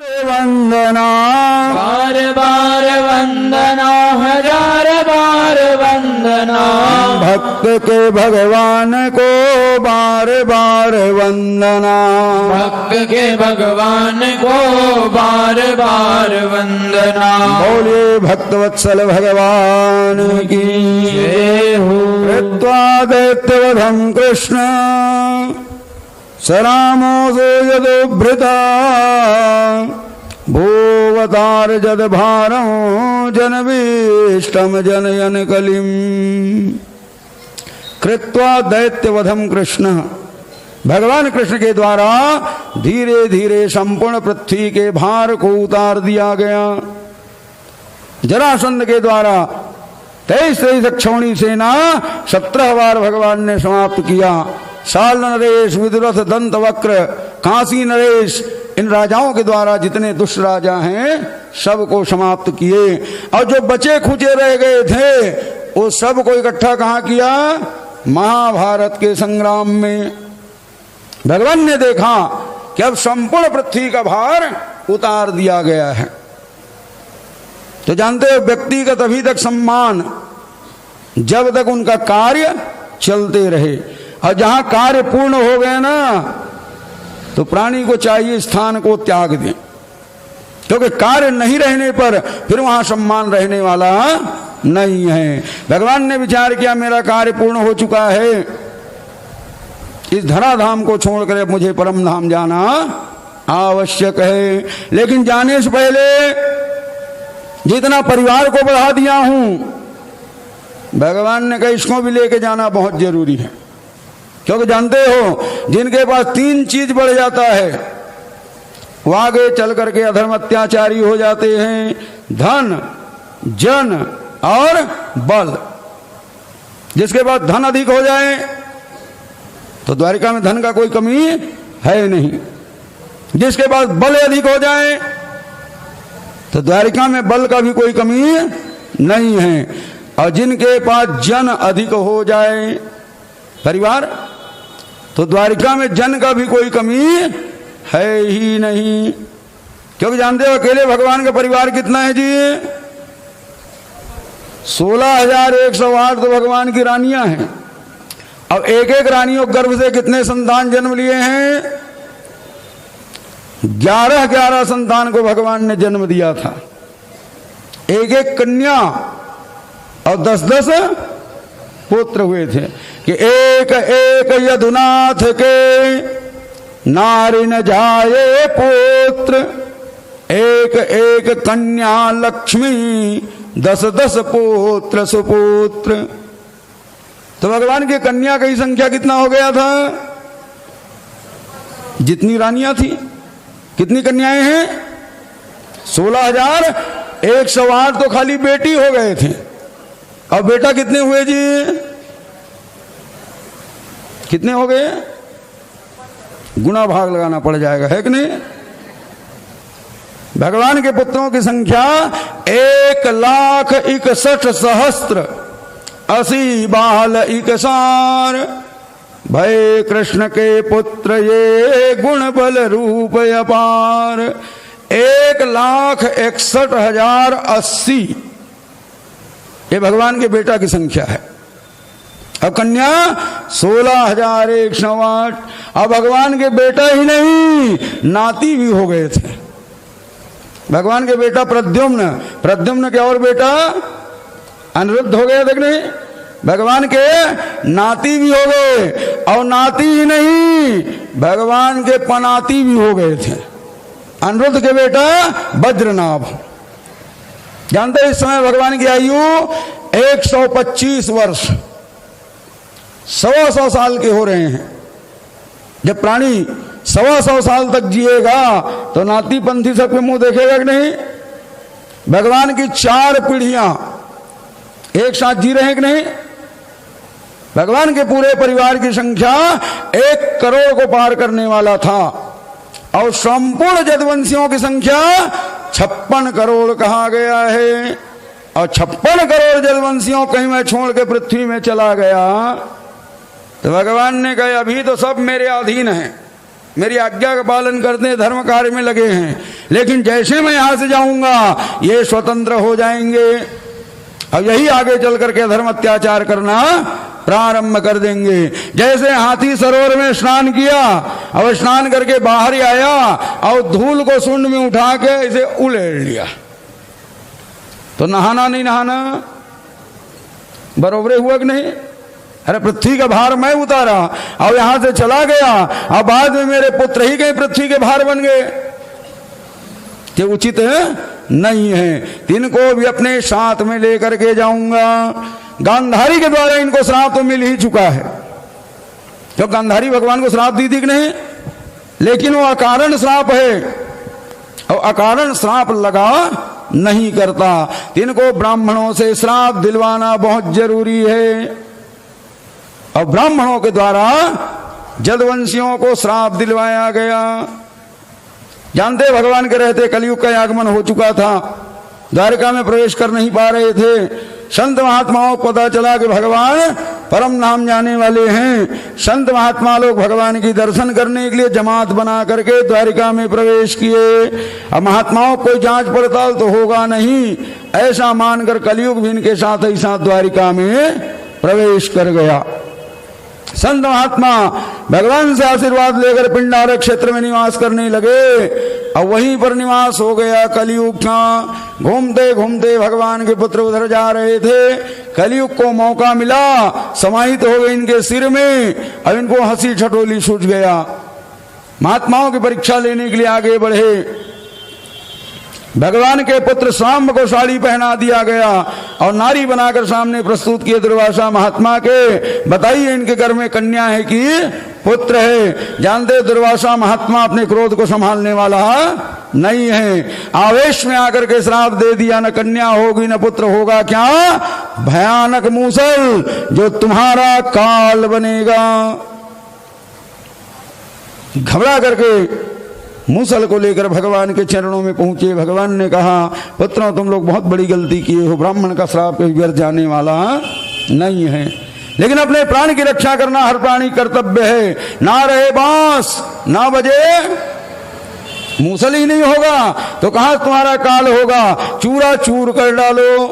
वंदना बार बार वंदना, हजार बार वंदना। भक्त के भगवान को बार बार वंदना, भक्त के भगवान को बार बार वंदना। बोलिए भक्तवत्सल भगवान की जय हो। कृत्वा दैत्यवधं कृष्ण सरामोऽसो यदुभृता भूवतार जदभारं जनवीष्टं जनयन कलिं। कृत्वा दैत्यवधं कृष्ण, भगवान कृष्ण के द्वारा धीरे धीरे संपूर्ण पृथ्वी के भार को उतार दिया गया। जरासंध के द्वारा 23 क्षौणी सेना 17 बार भगवान ने समाप्त किया। शाल नरेश, विदुरथ, दंत वक्र, काशी नरेश, इन राजाओं के द्वारा जितने दुष्ट राजा हैं सबको समाप्त किए। और जो बचे खुचे रह गए थे वो सबको इकट्ठा कहाँ किया? महाभारत के संग्राम में। भगवान ने देखा कि अब संपूर्ण पृथ्वी का भार उतार दिया गया है। तो जानते हो व्यक्तिगत अभी तक सम्मान जब तक उनका कार्य चलते रहे, और जहां कार्य पूर्ण हो गए ना तो प्राणी को चाहिए स्थान को त्याग दें, क्योंकि कार्य नहीं रहने पर फिर वहां सम्मान रहने वाला नहीं है। भगवान ने विचार किया मेरा कार्य पूर्ण हो चुका है, इस धराधाम को छोड़कर अब मुझे परम धाम जाना आवश्यक है। लेकिन जाने से पहले जितना परिवार को बढ़ा दिया हूं, भगवान ने कहा इसको भी लेके जाना बहुत जरूरी है। क्योंकि जानते हो जिनके पास 3 चीज बढ़ जाता है वो आगे चल करके अधर्म अत्याचारी हो जाते हैं, धन, जन और बल। जिसके पास धन अधिक हो जाए तो द्वारिका में धन का कोई कमी है नहीं, जिसके पास बल अधिक हो जाए तो द्वारिका में बल का भी कोई कमी नहीं है, और जिनके पास जन अधिक हो जाए परिवार तो द्वारिका में जन का भी कोई कमी है ही नहीं। क्योंकि जानते हो अकेले भगवान का परिवार कितना है जी? 16,108 तो भगवान की रानियां हैं। अब एक एक रानियों गर्भ से कितने संतान जन्म लिए हैं? 11 संतान को भगवान ने जन्म दिया था, एक एक कन्या, और 10 पुत्र हुए थे कि एक एक यदुनाथ के नारी न जाए पुत्र, एक एक कन्या लक्ष्मी 10 पुत्र सुपुत्र। तो भगवान की कन्या की संख्या कितना हो गया था? जितनी रानियां थी। कितनी कन्याएं हैं? 16,108 तो खाली बेटी हो गए थे। और बेटा कितने हुए जी? कितने हो गए? गुना भाग लगाना पड़ जाएगा, है कि नहीं? भगवान के पुत्रों की संख्या 1,61,000 बाल इकसार। भय कृष्ण के पुत्र ये गुण बल रूप अपार। 1,61,080 ये भगवान के बेटा की संख्या है। अब कन्या 16,108। अब भगवान के बेटा ही नहीं नाती भी हो गए थे। भगवान के बेटा प्रद्युम्न, प्रद्युम्न के और बेटा अनिरुद्ध हो गया। देख नहीं, भगवान के नाती भी हो गए, और नाती ही नहीं भगवान के पनाती भी हो गए थे। अनिरुद्ध के बेटा वज्रनाभ। जानते इस समय भगवान की आयु 125 वर्ष, 100 साल के हो रहे हैं। जब प्राणी 100 साल तक जिएगा तो नाती पंथी सबके मुंह देखेगा कि नहीं? भगवान की 4 पीढ़ियां एक साथ जी रहे हैं कि नहीं? भगवान के पूरे परिवार की संख्या 1 करोड़ को पार करने वाला था, और संपूर्ण जदवंशियों की संख्या 56 करोड़ कहा गया है। और 56 करोड़ जदवंशियों कहीं मैं छोड़ के पृथ्वी में चला गया तो भगवान ने कहा अभी तो सब मेरे अधीन हैं, मेरी आज्ञा का पालन करते हैं, धर्म कार्य में लगे हैं, लेकिन जैसे मैं यहां से जाऊंगा ये स्वतंत्र हो जाएंगे। अब यही आगे चल करके धर्म अत्याचार करना प्रारंभ कर देंगे। जैसे हाथी सरोवर में स्नान किया, अब स्नान करके बाहर ही आया और धूल को सुंड में उठा के इसे उलेड़ लिया, तो नहाना नहीं नहाना बरोबर हुआ कि नहीं? अरे पृथ्वी का भार मैं उतारा और यहां से चला गया, अब बाद में मेरे पुत्र ही कहीं पृथ्वी के भार बन गए, ये उचित नहीं है। इनको भी अपने साथ में लेकर के जाऊंगा। गांधारी के द्वारा इनको श्राप तो मिल ही चुका है, तो गांधारी भगवान को श्राप दी थी कि नहीं, लेकिन वो अकारण श्राप है और अकारण श्राप लगा नहीं करता। इनको ब्राह्मणों से श्राप दिलवाना बहुत जरूरी है, और ब्राह्मणों के द्वारा जदवंशियों को श्राप दिलवाया गया। जानते भगवान के रहते कलयुग का आगमन हो चुका था, द्वारिका में प्रवेश कर नहीं पा रहे थे। संत महात्माओं को पता चला कि भगवान परम नाम जाने वाले हैं। संत महात्मा लोग भगवान की दर्शन करने के लिए जमात बना करके द्वारिका में प्रवेश किए। अब महात्माओं को जांच पड़ताल तो होगा नहीं, ऐसा मानकर कलयुग भी इनके साथ ही साथ द्वारिका में प्रवेश कर गया। संत महात्मा भगवान से आशीर्वाद लेकर पिंडारक क्षेत्र में निवास करने लगे, और वहीं पर निवास हो गया कलयुग का। घूमते घूमते भगवान के पुत्र उधर जा रहे थे, कलयुग को मौका मिला, समाहित हो गए इनके सिर में। अब इनको हंसी ठटोली सूझ गया, महात्माओं की परीक्षा लेने के लिए आगे बढ़े। भगवान के पुत्र सांब को साड़ी पहना दिया गया और नारी बनाकर सामने प्रस्तुत किए दुर्वासा महात्मा के। बताइए इनके घर में कन्या है कि पुत्र है? जानते दुर्वासा महात्मा अपने क्रोध को संभालने वाला नहीं है, आवेश में आकर के श्राप दे दिया, न कन्या होगी न पुत्र होगा, क्या भयानक मूसल जो तुम्हारा काल बनेगा। घबरा करके मूसल को लेकर भगवान के चरणों में पहुंचे। भगवान ने कहा, पुत्रों तुम लोग बहुत बड़ी गलती किए हो, ब्राह्मण का श्राप कभी व्यर्थ जाने वाला नहीं है, लेकिन अपने प्राण की रक्षा करना हर प्राणी कर्तव्य है। ना रहे बांस ना बजे मूसल ही नहीं होगा तो कहां तुम्हारा काल होगा, चूरा चूर कर डालो।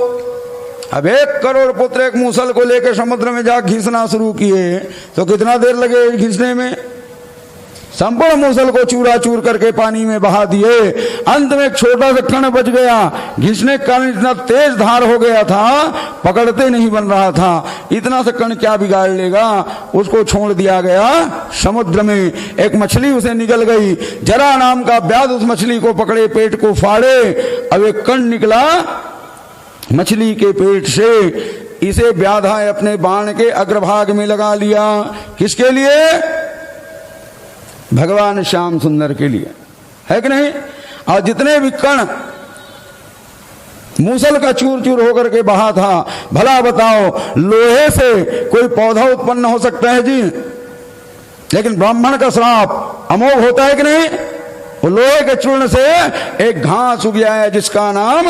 अब 1 करोड़ पुत्र एक मूसल को लेकर समुद्र में जा घिसना शुरू किए तो कितना देर लगे घिसने में? संपूर्ण मूसल को चूरा चूर करके पानी में बहा दिए। अंत में एक छोटा सा कण बच गया, घिसने के कारण इतना तेज धार हो गया था, पकड़ते नहीं बन रहा था। इतना सा कण क्या बिगाड़ लेगा, उसको छोड़ दिया गया समुद्र में। एक मछली उसे निकल गई, जरा नाम का व्याध उस मछली को पकड़े, पेट को फाड़े। अब एक कण निकला मछली के पेट से, इसे व्याधा अपने बाण के अग्रभाग में लगा लिया। किसके लिए? भगवान श्याम सुंदर के लिए, है कि नहीं? और जितने भी कण मूसल का चूर चूर होकर के बहा था, भला बताओ लोहे से कोई पौधा उत्पन्न हो सकता है जी? लेकिन ब्राह्मण का श्राप अमोघ होता है कि नहीं? वो लोहे के चूर्ण से एक घास उग गया है जिसका नाम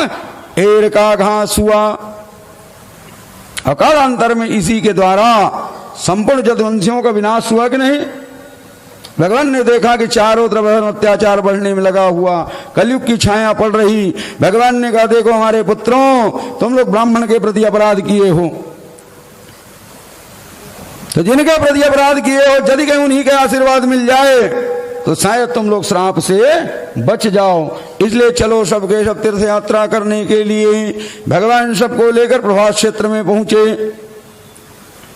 एड़ का घास हुआ। अकालांतर में इसी के द्वारा संपूर्ण जदवंशियों का विनाश हुआ कि नहीं? भगवान ने देखा कि चारों तरफ अत्याचार बढ़ने में लगा हुआ, कलयुग की छाया पड़ रही। भगवान ने कहा, देखो हमारे पुत्रों, तुम लोग ब्राह्मण के प्रति अपराध किए हो, तो जिनके प्रति अपराध किए हो यदि कहीं उन्हीं के आशीर्वाद मिल जाए तो शायद तुम लोग श्राप से बच जाओ। इसलिए चलो सबके सब तीर्थ यात्रा करने के लिए भगवान सबको लेकर प्रभास क्षेत्र में पहुंचे।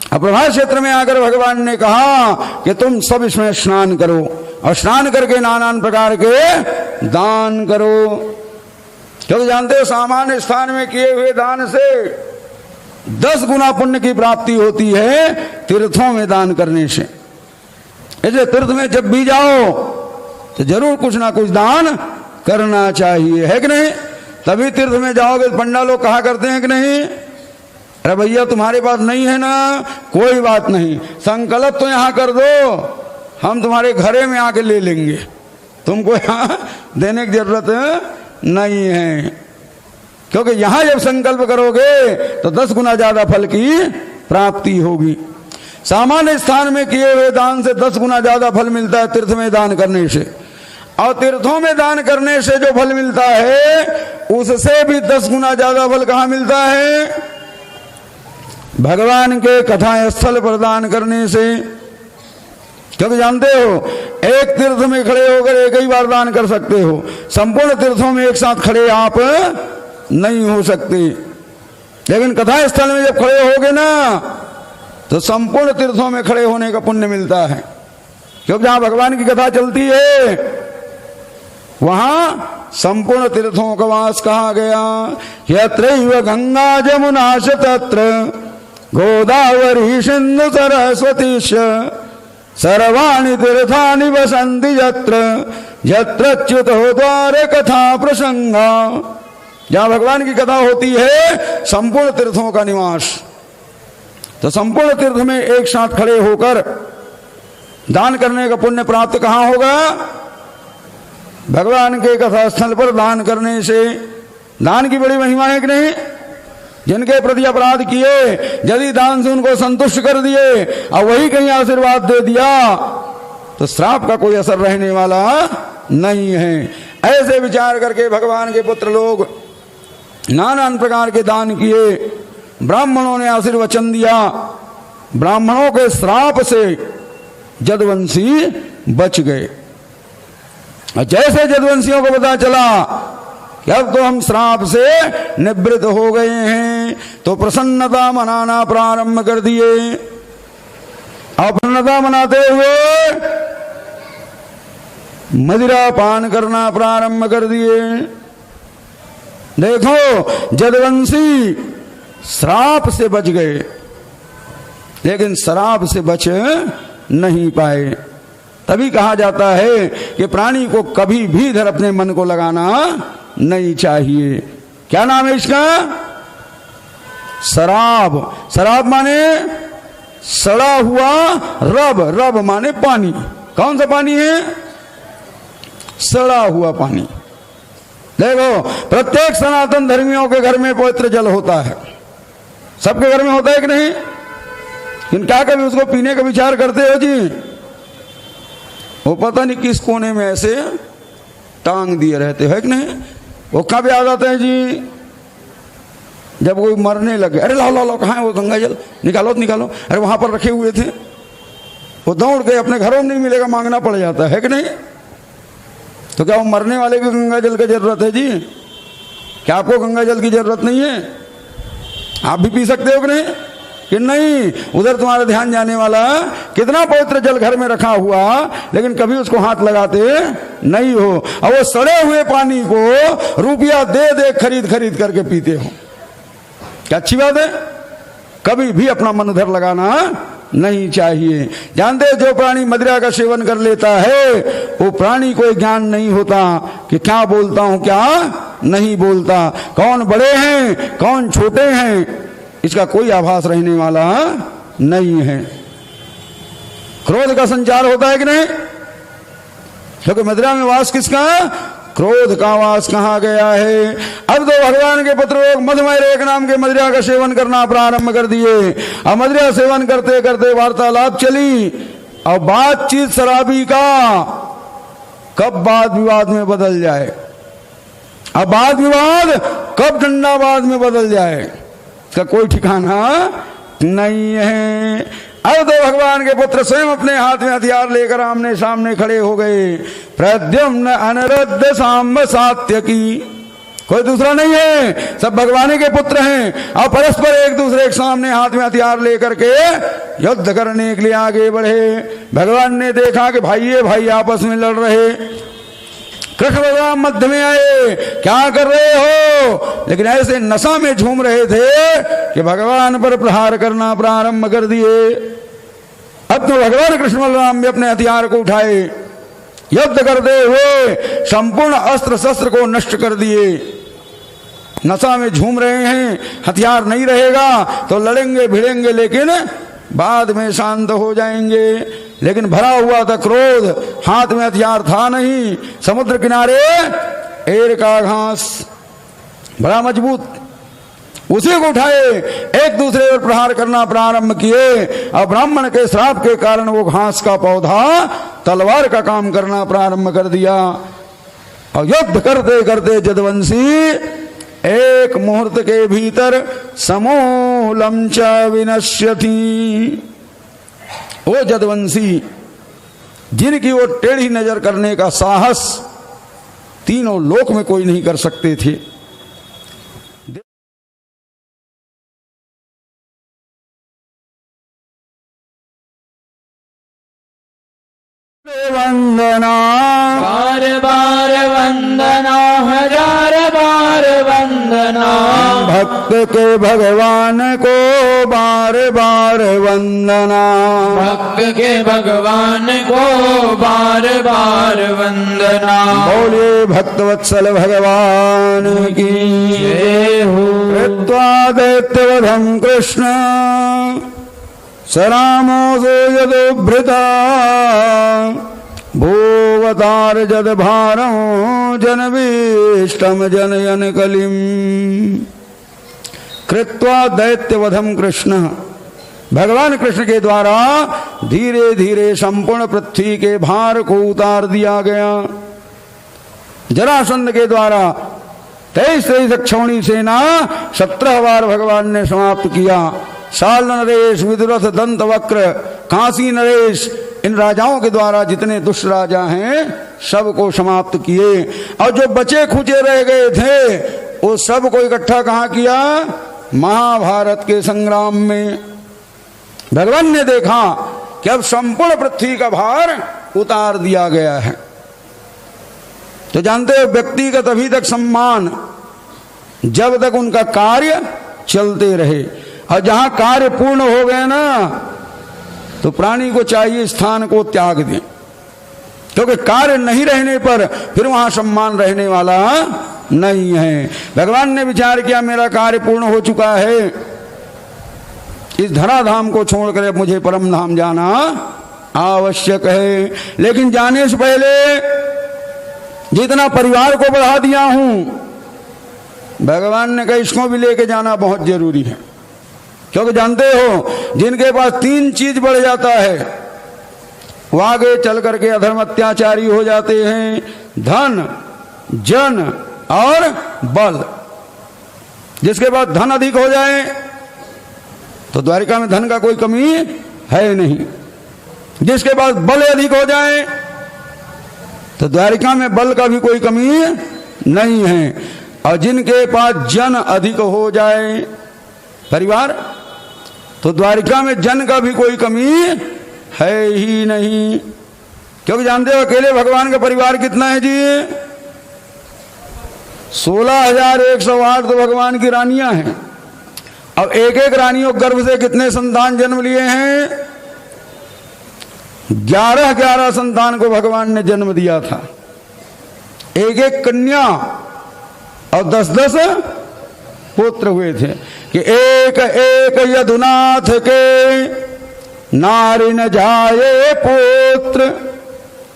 अब प्रभास क्षेत्र में आकर भगवान ने कहा कि तुम सब इसमें स्नान करो, और स्नान करके नाना प्रकार के दान करो, क्योंकि जानते हो सामान्य स्थान में किए हुए दान से 10 गुना पुण्य की प्राप्ति होती है तीर्थों में दान करने से। इसलिए तीर्थ में जब भी जाओ तो जरूर कुछ ना कुछ दान करना चाहिए, है कि नहीं? तभी तीर्थ में जाओगे। पंडा लोग कहा करते हैं कि नहीं, अरे भैया तुम्हारे पास नहीं है ना, कोई बात नहीं, संकल्प तो यहाँ कर दो, हम तुम्हारे घरे में आके ले लेंगे, तुमको यहाँ देने की जरूरत नहीं है। क्योंकि यहाँ जब संकल्प करोगे तो 10 गुना ज्यादा फल की प्राप्ति होगी। सामान्य स्थान में किए हुए दान से 10 गुना ज्यादा फल मिलता है तीर्थ में दान करने से, और तीर्थों में दान करने से जो फल मिलता है उससे भी 10 गुना ज्यादा फल कहाँ मिलता है? भगवान के कथा स्थल पर दान करने से। क्योंकि जानते हो एक तीर्थ में खड़े होकर एक ही बार दान कर सकते हो, संपूर्ण तीर्थों में एक साथ खड़े आप नहीं हो सकते, लेकिन कथा स्थल में जब खड़े होगे ना तो संपूर्ण तीर्थों में खड़े होने का पुण्य मिलता है। क्योंकि जहां भगवान की कथा चलती है वहां संपूर्ण तीर्थों का वास कहा गया। यत्रैव गंगा जमुना च तत्र गोदावरी सिंधु सरस्वती सर्वाणि तीर्थानि वसन्ति यत्र यत्रच्युतो द्वार कथा प्रसंगा। जहां भगवान की कथा होती है संपूर्ण तीर्थों का निवास। तो संपूर्ण तीर्थ में एक साथ खड़े होकर दान करने का पुण्य प्राप्त कहां होगा? भगवान के कथा स्थल पर दान करने से। दान की बड़ी महिमा है कि नहीं? जिनके प्रति अपराध किए यदि दान से उनको संतुष्ट कर दिए और वही कहीं आशीर्वाद दे दिया तो श्राप का कोई असर रहने वाला नहीं है। ऐसे विचार करके भगवान के पुत्र लोग नाना प्रकार के दान किए। ब्राह्मणों ने आशीर्वचन दिया, ब्राह्मणों के श्राप से जदवंशी बच गए। जैसे जदवंशियों को पता चला कि अब तो हम श्राप से निवृत्त हो गए हैं तो प्रसन्नता मनाना प्रारंभ कर दिए। और प्रसन्नता मनाते हुए मदिरा पान करना प्रारंभ कर दिए। देखो जदवंशी श्राप से बच गए लेकिन शराब से बच नहीं पाए। तभी कहा जाता है कि प्राणी को कभी भी इधर अपने मन को लगाना नहीं चाहिए। क्या नाम है इसका? शराब। शराब माने सड़ा हुआ रब, रब माने पानी। कौन सा पानी है? सड़ा हुआ पानी। देखो प्रत्येक सनातन धर्मियों के घर में पवित्र जल होता है, सबके घर में होता है कि नहीं? लेकिन क्या कभी उसको पीने का विचार करते हो जी? वो पता नहीं किस कोने में ऐसे टांग दिए रहते है कि नहीं? वो कब याद आता है जी जब कोई मरने लगे, अरे लाओ लाओ लाओ, कहाँ है वो गंगा जल, निकालो निकालो, अरे वहां पर रखे हुए थे। वो दौड़ के अपने घरों में नहीं मिलेगा, मांगना पड़ जाता है कि नहीं? तो क्या वो मरने वाले को गंगा जल की जरूरत है जी? क्या आपको गंगा जल की जरूरत नहीं है? आप भी पी सकते हो कि नहीं? कि नहीं, उधर तुम्हारा ध्यान जाने वाला कितना पवित्र जल घर में रखा हुआ लेकिन कभी उसको हाथ लगाते नहीं हो, और वो सड़े हुए पानी को रुपया दे दे खरीद खरीद करके पीते हो। क्या अच्छी बात है? कभी भी अपना मन उधर लगाना नहीं चाहिए। जानते जो प्राणी मदिरा का सेवन कर लेता है वो प्राणी को ज्ञान नहीं होता कि क्या बोलता हूं क्या नहीं बोलता, कौन बड़े हैं कौन छोटे हैं, इसका कोई आभास रहने वाला नहीं है। क्रोध का संचार होता है कि नहीं? क्योंकि मदिरा में वास किसका? क्रोध का वास कहा गया है। अब तो भगवान के पुत्र लोग मधुमेह एक नाम के मदिरा का सेवन करना प्रारंभ कर दिए। अब मदिरा सेवन करते करते वार्तालाप चली और बातचीत शराबी का कब वाद विवाद में बदल जाए, अब वाद विवाद कब डंडावाद में बदल जाए का कोई ठिकाना नहीं है। अब तो भगवान के पुत्र स्वयं अपने हाथ में हथियार लेकर आमने सामने खड़े हो गए। प्रद्युम्न अनिरुद्ध सांब सात्यकी, कोई दूसरा नहीं है, सब भगवान के पुत्र हैं और परस्पर एक दूसरे के सामने हाथ में हथियार लेकर के युद्ध करने के लिए आगे बढ़े। भगवान ने देखा कि भाई भाई आपस में लड़ रहे, कृष्ण भगवान मध्य में आए, क्या कर रहे हो? लेकिन ऐसे नशा में झूम रहे थे कि भगवान पर प्रहार करना प्रारंभ कर दिए। अब तो भगवान कृष्ण बलराम भी अपने हथियार को उठाए, युद्ध करते हुए संपूर्ण अस्त्र शस्त्र को नष्ट कर दिए। नशा में झूम रहे हैं, हथियार नहीं रहेगा तो लड़ेंगे भिड़ेंगे लेकिन बाद में शांत हो जाएंगे। लेकिन भरा हुआ था क्रोध, हाथ में हथियार था नहीं। समुद्र किनारे एर का घास बड़ा मजबूत, उसी को उठाए, एक दूसरे पर प्रहार करना प्रारंभ किए और ब्राह्मण के श्राप के कारण वो घास का पौधा तलवार का काम करना प्रारंभ कर दिया। और युद्ध करते करते जदवंशी एक मुहूर्त के भीतर समूलम च विनश्यति। वो जदवंशी जिनकी वो टेढ़ी नजर करने का साहस तीनों लोक में कोई नहीं कर सकते थे। वंदना बार बार वंदना, हजार बार वंदना। भक्त के भगवान को बार बार वंदना। भक्त के भगवान को बार बार वंदना। बोलिए भक्तवत्सल भगवान की जय हो। कृत्वा दैत्यवधं कृष्ण सरामोऽसो यदुभृता भूवतार जद भारं जनवीष्टम जनयन कलिम। कृत्वा दैत्यवधं कृष्ण, भगवान कृष्ण के द्वारा धीरे धीरे संपूर्ण पृथ्वी के भार को उतार दिया गया। जरासंध के द्वारा 23 क्षौणी सेना 17 बार भगवान ने समाप्त किया। शाल नरेश, विदुरथ, दंत वक्र, काशी नरेश, इन राजाओं के द्वारा जितने दुष्ट राजा हैं सबको समाप्त किए। और जो बचे खुचे रह गए थे वो सबको इकट्ठा कहाँ किया? महाभारत के संग्राम में। भगवान ने देखा कि अब संपूर्ण पृथ्वी का भार उतार दिया गया है। तो जानते हो व्यक्तिगत अभी तक सम्मान जब तक उनका कार्य चलते रहे, और जहां कार्य पूर्ण हो गए ना तो प्राणी को चाहिए स्थान को त्याग दें, क्योंकि कार्य नहीं रहने पर फिर वहां सम्मान रहने वाला नहीं है। भगवान ने विचार किया मेरा कार्य पूर्ण हो चुका है, इस धराधाम को छोड़कर अब मुझे परम धाम जाना आवश्यक है। लेकिन जाने से पहले जितना परिवार को बढ़ा दिया हूं, भगवान ने कहा इसको भी लेके जाना बहुत जरूरी है। क्योंकि जानते हो जिनके पास 3 चीज बढ़ जाता है वो आगे चल करके अधर्म अत्याचारी हो जाते हैं, धन, जन और बल। जिसके पास धन अधिक हो जाए तो द्वारिका में धन का कोई कमी है नहीं, जिसके पास बल अधिक हो जाए तो द्वारिका में बल का भी कोई कमी नहीं है, और जिनके पास जन अधिक हो जाए परिवार तो द्वारिका में जन का भी कोई कमी है ही नहीं। क्योंकि जानते हो अकेले भगवान का परिवार कितना है जी? 16,108 तो भगवान की रानियां हैं। अब एक एक रानियों गर्भ से कितने संतान जन्म लिए हैं? 11 संतान को भगवान ने जन्म दिया था। एक एक कन्या और 10 पुत्र हुए थे कि एक एक यदुनाथ के नारी न जाए पुत्र,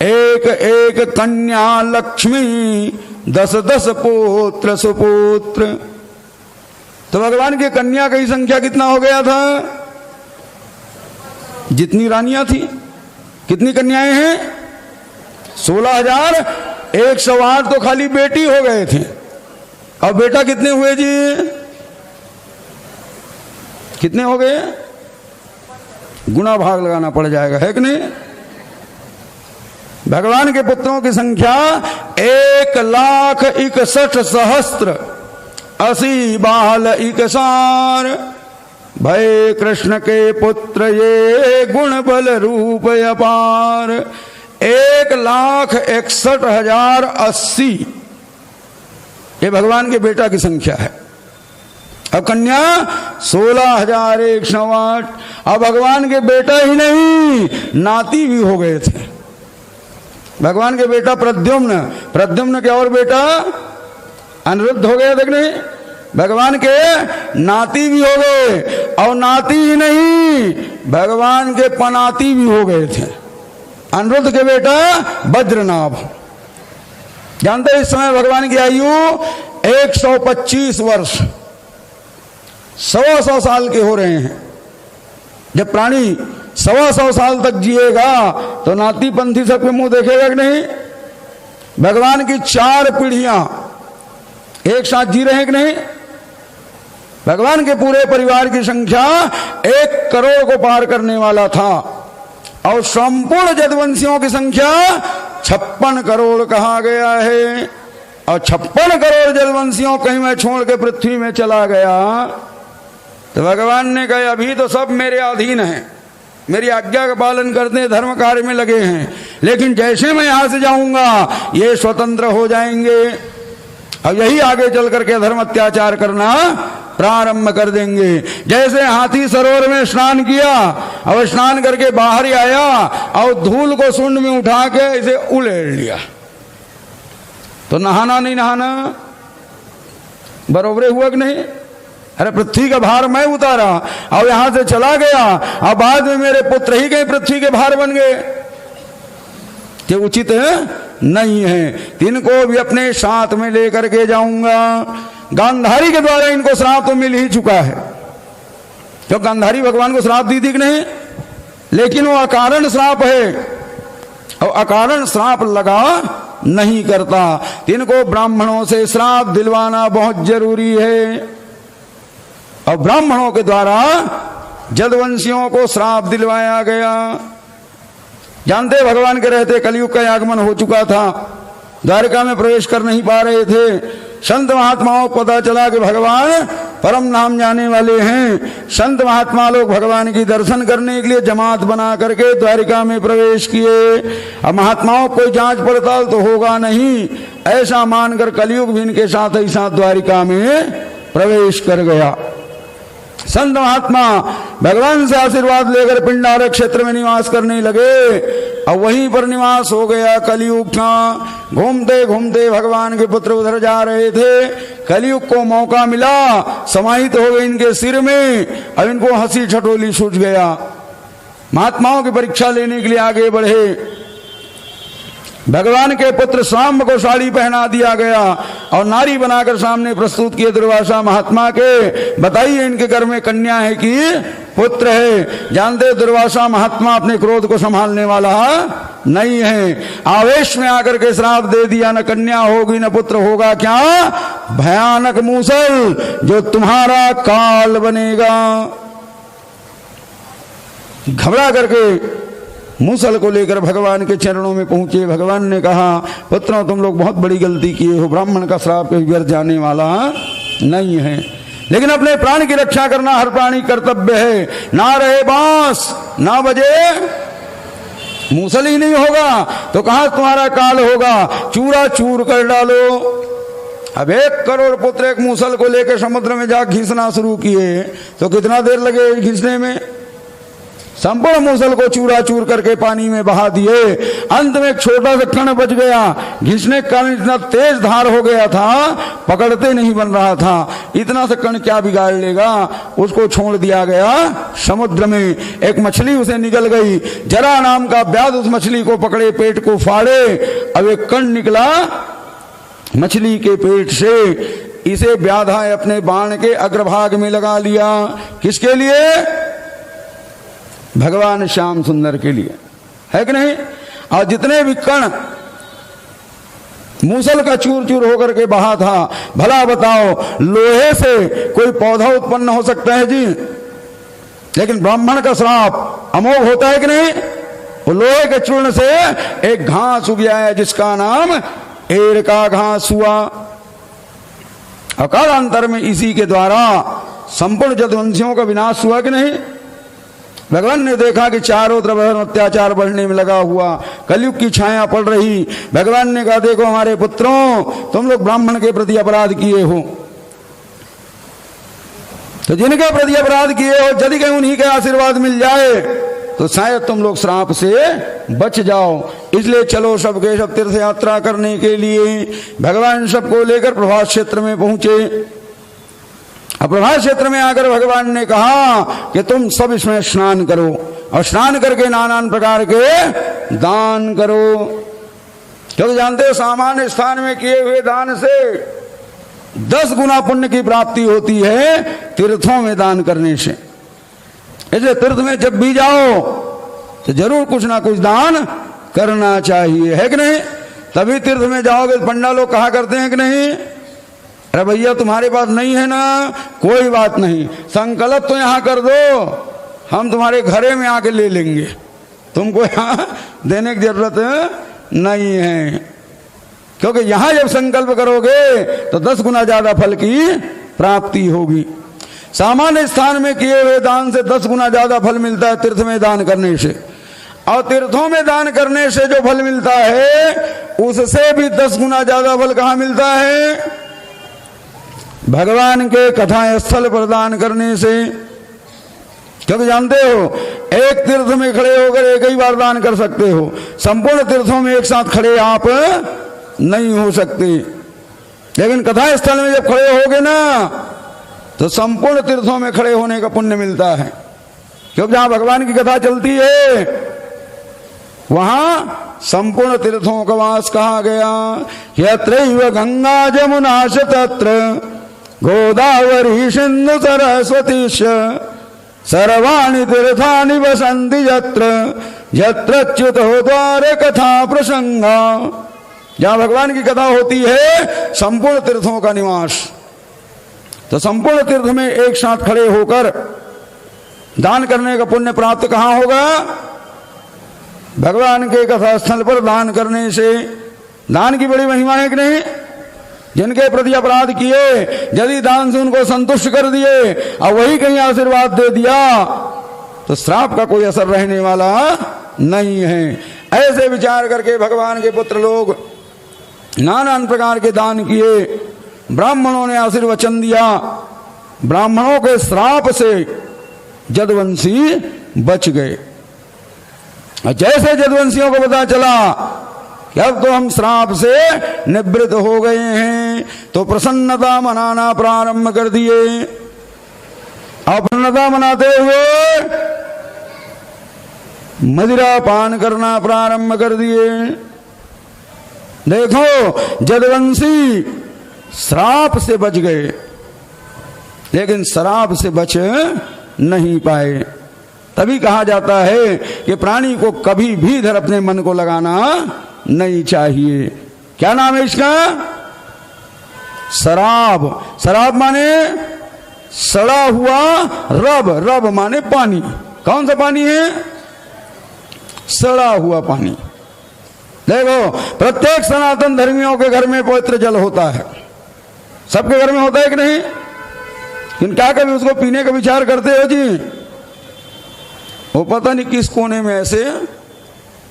एक एक कन्या लक्ष्मी 10 पुत्र सुपुत्र। तो भगवान के कन्या की संख्या कितना हो गया था? जितनी रानियां थी। कितनी कन्याएं हैं? 16,108 तो खाली बेटी हो गए थे। और बेटा कितने हुए जी? कितने हो गए? गुणा भाग लगाना पड़ जाएगा, है कि नहीं? भगवान के पुत्रों की संख्या 1,61,000 बाल इकसार। भय कृष्ण के पुत्र ये गुण बल रूप अपार। 1,61,080 ये भगवान के बेटा की संख्या है। अब कन्या 16,108। अब भगवान के बेटा ही नहीं नाती भी हो गए थे। भगवान के बेटा प्रद्युम्न के और बेटा अनिरुद्ध हो गया। देखने भगवान के नाती भी हो गए, और नाती ही नहीं भगवान के पनाती भी हो गए थे। अनिरुद्ध के बेटा वज्रनाभ। जानते इस समय भगवान की आयु 125 वर्ष। 100 साल के हो रहे हैं। जब प्राणी 100 साल तक जिएगा तो नाती पंथी सबके मुंह देखेगा कि नहीं? भगवान की 4 पीढ़ियां एक साथ जी रहे हैं कि नहीं? भगवान के पूरे परिवार की संख्या 1 करोड़ को पार करने वाला था और संपूर्ण जदवंशियों की संख्या 56 करोड़ कहा गया है। और 56 करोड़ जदवंशियों कहीं मैं छोड़ के पृथ्वी में चला गया तो भगवान ने कहा अभी तो सब मेरे अधीन हैं, मेरी आज्ञा का पालन करते हैं, धर्म कार्य में लगे हैं, लेकिन जैसे मैं यहां से जाऊंगा ये स्वतंत्र हो जाएंगे और यही आगे चल करके धर्म अत्याचार करना प्रारंभ कर देंगे। जैसे हाथी सरोवर में स्नान किया और स्नान करके बाहर ही आया और धूल को सुंड में उठा के इसे उड़ेल लिया, तो नहाना नहीं नहाना बरोबरे हुआ कि नहीं? अरे पृथ्वी का भार मैं उतारा और यहां से चला गया और बाद में मेरे पुत्र ही गए पृथ्वी के भार बन गए, ये उचित नहीं है। इनको भी अपने साथ में लेकर के जाऊंगा। गांधारी के द्वारा इनको श्राप तो मिल ही चुका है, तो गांधारी भगवान को श्राप दी थी कि नहीं? लेकिन वो अकारण श्राप है और अकारण श्राप लगा नहीं करता। इनको ब्राह्मणों से श्राप दिलवाना बहुत जरूरी है और ब्राह्मणों के द्वारा जदवंशियों को श्राप दिलवाया गया। जानते भगवान के रहते कलयुग का आगमन हो चुका था, द्वारिका में प्रवेश कर नहीं पा रहे थे। संत महात्माओं को पता चला कि भगवान परम नाम जाने वाले हैं। संत महात्मा लोग भगवान की दर्शन करने के लिए जमात बना करके द्वारिका में प्रवेश किए। अब महात्माओं कोई जांच पड़ताल तो होगा नहीं, ऐसा मानकर कलयुग भी इनके साथ ही साथ द्वारिका में प्रवेश कर गया। संत महात्मा भगवान से आशीर्वाद लेकर पिंडारक क्षेत्र में निवास करने लगे और वहीं पर निवास हो गया कलयुग का। घूमते घूमते भगवान के पुत्र उधर जा रहे थे, कलयुग को मौका मिला, समाहित हो गए इनके सिर में। अब इनको हंसी ठटोली सूझ गया, महात्माओं की परीक्षा लेने के लिए आगे बढ़े। भगवान के पुत्र सांब को साड़ी पहना दिया गया और नारी बनाकर सामने प्रस्तुत किए दुर्वासा महात्मा के। बताइए इनके घर में कन्या है कि पुत्र है? जानते दुर्वासा महात्मा अपने क्रोध को संभालने वाला नहीं है, आवेश में आकर के श्राप दे दिया, न कन्या होगी न पुत्र होगा, क्या भयानक मूसल जो तुम्हारा काल बनेगा। घबरा करके मूसल को लेकर भगवान के चरणों में पहुंचे। भगवान ने कहा पुत्रों तुम लोग बहुत बड़ी गलती किए हो, ब्राह्मण का श्राप कभी व्यर्थ जाने वाला नहीं है, लेकिन अपने प्राण की रक्षा करना हर प्राणी कर्तव्य है। ना रहे बांस ना बजे मूसल ही नहीं होगा तो कहां तुम्हारा काल होगा, चूरा चूर कर डालो। अब 1 करोड़ पुत्र एक मूसल को लेकर समुद्र में जा घिसना शुरू किए तो कितना देर लगे घिसने में? संपूर्ण मूसल को चूरा चूर करके पानी में बहा दिए। अंत में एक छोटा सा कण बच गया, घिसने के कारण इतना तेज धार हो गया था पकड़ते नहीं बन रहा था। इतना सा कण क्या बिगाड़ लेगा, उसको छोड़ दिया गया समुद्र में। एक मछली उसे निगल गई, जरा नाम का व्याध उस मछली को पकड़े, पेट को फाड़े। अब एक कण निकला मछली के पेट से, इसे व्याधा अपने बाण के अग्रभाग में लगा लिया। किसके लिए? भगवान श्याम सुंदर के लिए, है कि नहीं? और जितने भी कण मूसल का चूर चूर होकर के बहा था, भला बताओ लोहे से कोई पौधा उत्पन्न हो सकता है जी? लेकिन ब्राह्मण का श्राप अमोघ होता है कि नहीं? वो लोहे के चूर्ण से एक घास उग आया जिसका नाम एर का घास हुआ। अकालांतर में इसी के द्वारा संपूर्ण जदवंशियों का विनाश हुआ कि नहीं? भगवान ने देखा कि चारों तरफ अत्याचार बढ़ने में लगा हुआ, कलयुग की छाया पड़ रही। भगवान ने कहा देखो हमारे पुत्रों, तुम लोग ब्राह्मण के प्रति अपराध किए हो, तो जिनके प्रति अपराध किए हो यदि कहीं उन्हीं के आशीर्वाद मिल जाए तो शायद तुम लोग श्राप से बच जाओ। इसलिए चलो सबके सब तीर्थ यात्रा करने के लिए भगवान सबको लेकर प्रभास क्षेत्र में पहुंचे। अब प्रभास क्षेत्र में आकर भगवान ने कहा कि तुम सब इसमें स्नान करो और स्नान करके नाना प्रकार के दान करो। क्योंकि जानते हो सामान्य स्थान में किए हुए दान से 10 गुना पुण्य की प्राप्ति होती है तीर्थों में दान करने से। इसलिए तीर्थ में जब भी जाओ तो जरूर कुछ ना कुछ दान करना चाहिए, है कि नहीं? तभी तीर्थ में जाओगे। पंडा लोग कहा करते हैं कि नहीं, अरे भैया तुम्हारे पास नहीं है ना, कोई बात नहीं, संकल्प तो यहां कर दो, हम तुम्हारे घरे में आके ले लेंगे, तुमको यहां देने की जरूरत नहीं है। क्योंकि यहां जब संकल्प करोगे तो 10 गुना ज्यादा फल की प्राप्ति होगी। सामान्य स्थान में किए हुए दान से 10 गुना ज्यादा फल मिलता है तीर्थ में दान करने से। और तीर्थों में दान करने से जो फल मिलता है उससे भी 10 गुना ज्यादा फल कहां मिलता है? भगवान के कथा स्थल पर दान करने से। क्योंकि जानते हो एक तीर्थ में खड़े होकर एक ही बार दान कर सकते हो, संपूर्ण तीर्थों में एक साथ खड़े आप नहीं हो सकते। लेकिन कथा स्थल में जब खड़े होगे ना तो संपूर्ण तीर्थों में खड़े होने का पुण्य मिलता है। क्योंकि जहां भगवान की कथा चलती है वहां संपूर्ण तीर्थों का वास कहा गया। यत्रैव गंगा जमुना च तत्र गोदावरी सिंधु सरस्वती सर्वाणि तीर्थानि वसन्ति यत्र यत्रच्युतो द्वार कथा प्रसंगा। जहां भगवान की कथा होती है संपूर्ण तीर्थों का निवास। तो संपूर्ण तीर्थ में एक साथ खड़े होकर दान करने का पुण्य प्राप्त कहां होगा? भगवान के कथा स्थल पर दान करने से। दान की बड़ी महिमा है कि नहीं? जिनके प्रति अपराध किए यदि दान से उनको संतुष्ट कर दिए और वही कहीं आशीर्वाद दे दिया तो श्राप का कोई असर रहने वाला नहीं है। ऐसे विचार करके भगवान के पुत्र लोग नाना प्रकार के दान किए। ब्राह्मणों ने आशीर्वचन दिया। ब्राह्मणों के श्राप से जदवंशी बच गए। जैसे जदवंशियों को पता चला कि अब तो हम श्राप से निवृत्त हो गए हैं तो प्रसन्नता मनाना प्रारंभ कर दिए। और प्रसन्नता मनाते हुए मदिरा पान करना प्रारंभ कर दिए। देखो जदवंशी श्राप से बच गए लेकिन शराब से बच नहीं पाए। तभी कहा जाता है कि प्राणी को कभी भी इधर अपने मन को लगाना नहीं चाहिए। क्या नाम है इसका? शराब। शराब माने सड़ा हुआ रब, रब माने पानी। कौन सा पानी है? सड़ा हुआ पानी। देखो प्रत्येक सनातन धर्मियों के घर में पवित्र जल होता है। सबके घर में होता है कि नहीं? लेकिन क्या कभी उसको पीने का विचार करते हो जी? वो पता नहीं किस कोने में ऐसे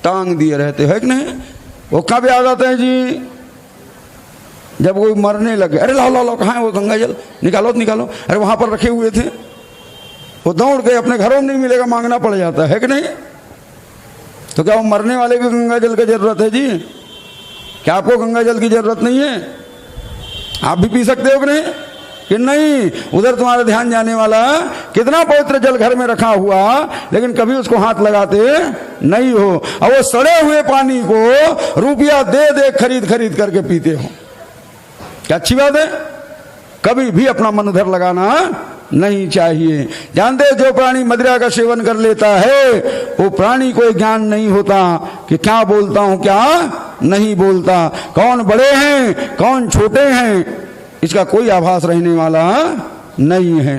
टांग दिए रहते है कि नहीं? वो कब याद आता है जी? जब कोई मरने लगे, अरे लाओ लाओ लाओ, कहाँ है वो गंगा जल, निकालो निकालो। अरे वहां पर रखे हुए थे। वो दौड़ के अपने घरों में नहीं मिलेगा, मांगना पड़ जाता है कि नहीं? तो क्या वो मरने वाले को गंगा जल की जरूरत है जी? क्या आपको गंगा जल की जरूरत नहीं है? आप भी पी सकते हो कि नहीं? कि नहीं, उधर तुम्हारा ध्यान जाने वाला। कितना पवित्र जल घर में रखा हुआ लेकिन कभी उसको हाथ लगाते नहीं हो। और वो सड़े हुए पानी को रुपया दे दे खरीद खरीद करके पीते हो। क्या अच्छी बात है? कभी भी अपना मन उधर लगाना नहीं चाहिए। जानते हो जो प्राणी मदिरा का सेवन कर लेता है वो प्राणी को ज्ञान नहीं होता कि क्या बोलता हूं क्या नहीं बोलता, कौन बड़े हैं कौन छोटे हैं, इसका कोई आभास रहने वाला नहीं है।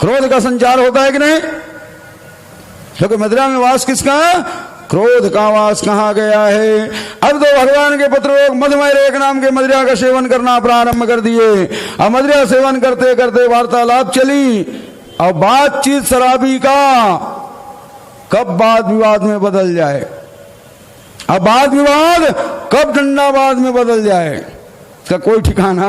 क्रोध का संचार होता है कि नहीं? क्योंकि मदिरा में वास किसका? क्रोध का वास कहा गया है। अब तो भगवान के पुत्र लोग मधुमेह एक नाम के मदिरा का सेवन करना प्रारंभ कर दिए। और मदिरा सेवन करते करते वार्तालाप चली और बातचीत शराबी का कब वाद विवाद में बदल जाए, अब वाद विवाद कब डंडावाद में बदल जाए का कोई ठिकाना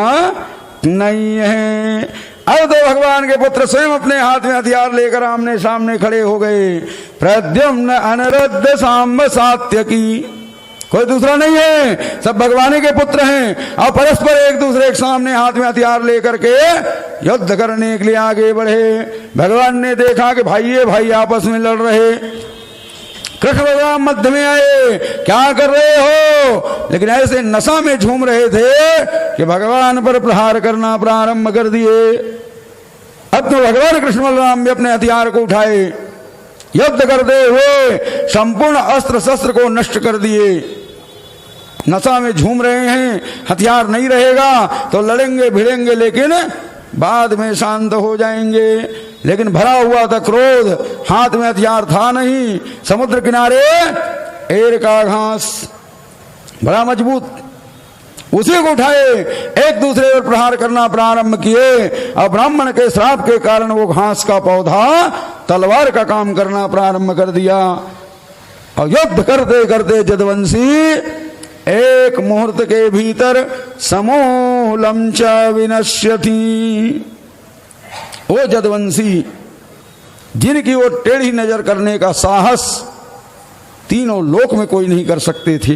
नहीं है। अब तो भगवान के पुत्र स्वयं अपने हाथ में हथियार लेकर आमने सामने खड़े हो गए। प्रद्युम्न अनिरुद्ध सांब सात्यकी, कोई दूसरा नहीं है, सब भगवान के पुत्र हैं और परस्पर एक दूसरे के सामने हाथ में हथियार लेकर के युद्ध करने के लिए आगे बढ़े। भगवान ने देखा कि भाई ये भाई आपस में लड़ रहे, कृष्ण बलराम मध्य में आए, क्या कर रहे हो? लेकिन ऐसे नशा में झूम रहे थे कि भगवान पर प्रहार करना प्रारंभ कर दिए। अब तो भगवान कृष्ण बलराम भी अपने हथियार को उठाए, युद्ध करते हुए संपूर्ण अस्त्र शस्त्र को नष्ट कर दिए। नशा में झूम रहे हैं, हथियार नहीं रहेगा तो लड़ेंगे भिड़ेंगे, लेकिन बाद में शांत हो जाएंगे। लेकिन भरा हुआ था क्रोध, हाथ में हथियार था नहीं। समुद्र किनारे एर का घास बड़ा मजबूत, उसी को उठाए एक दूसरे पर प्रहार करना प्रारंभ किए। और ब्राह्मण के श्राप के कारण वो घास का पौधा तलवार का काम करना प्रारंभ कर दिया। और युद्ध करते करते जदवंशी एक मुहूर्त के भीतर समूलम च विनश्यति। वो जदवंशी जिनकी वो टेढ़ी नजर करने का साहस तीनों लोक में कोई नहीं कर सकते थे,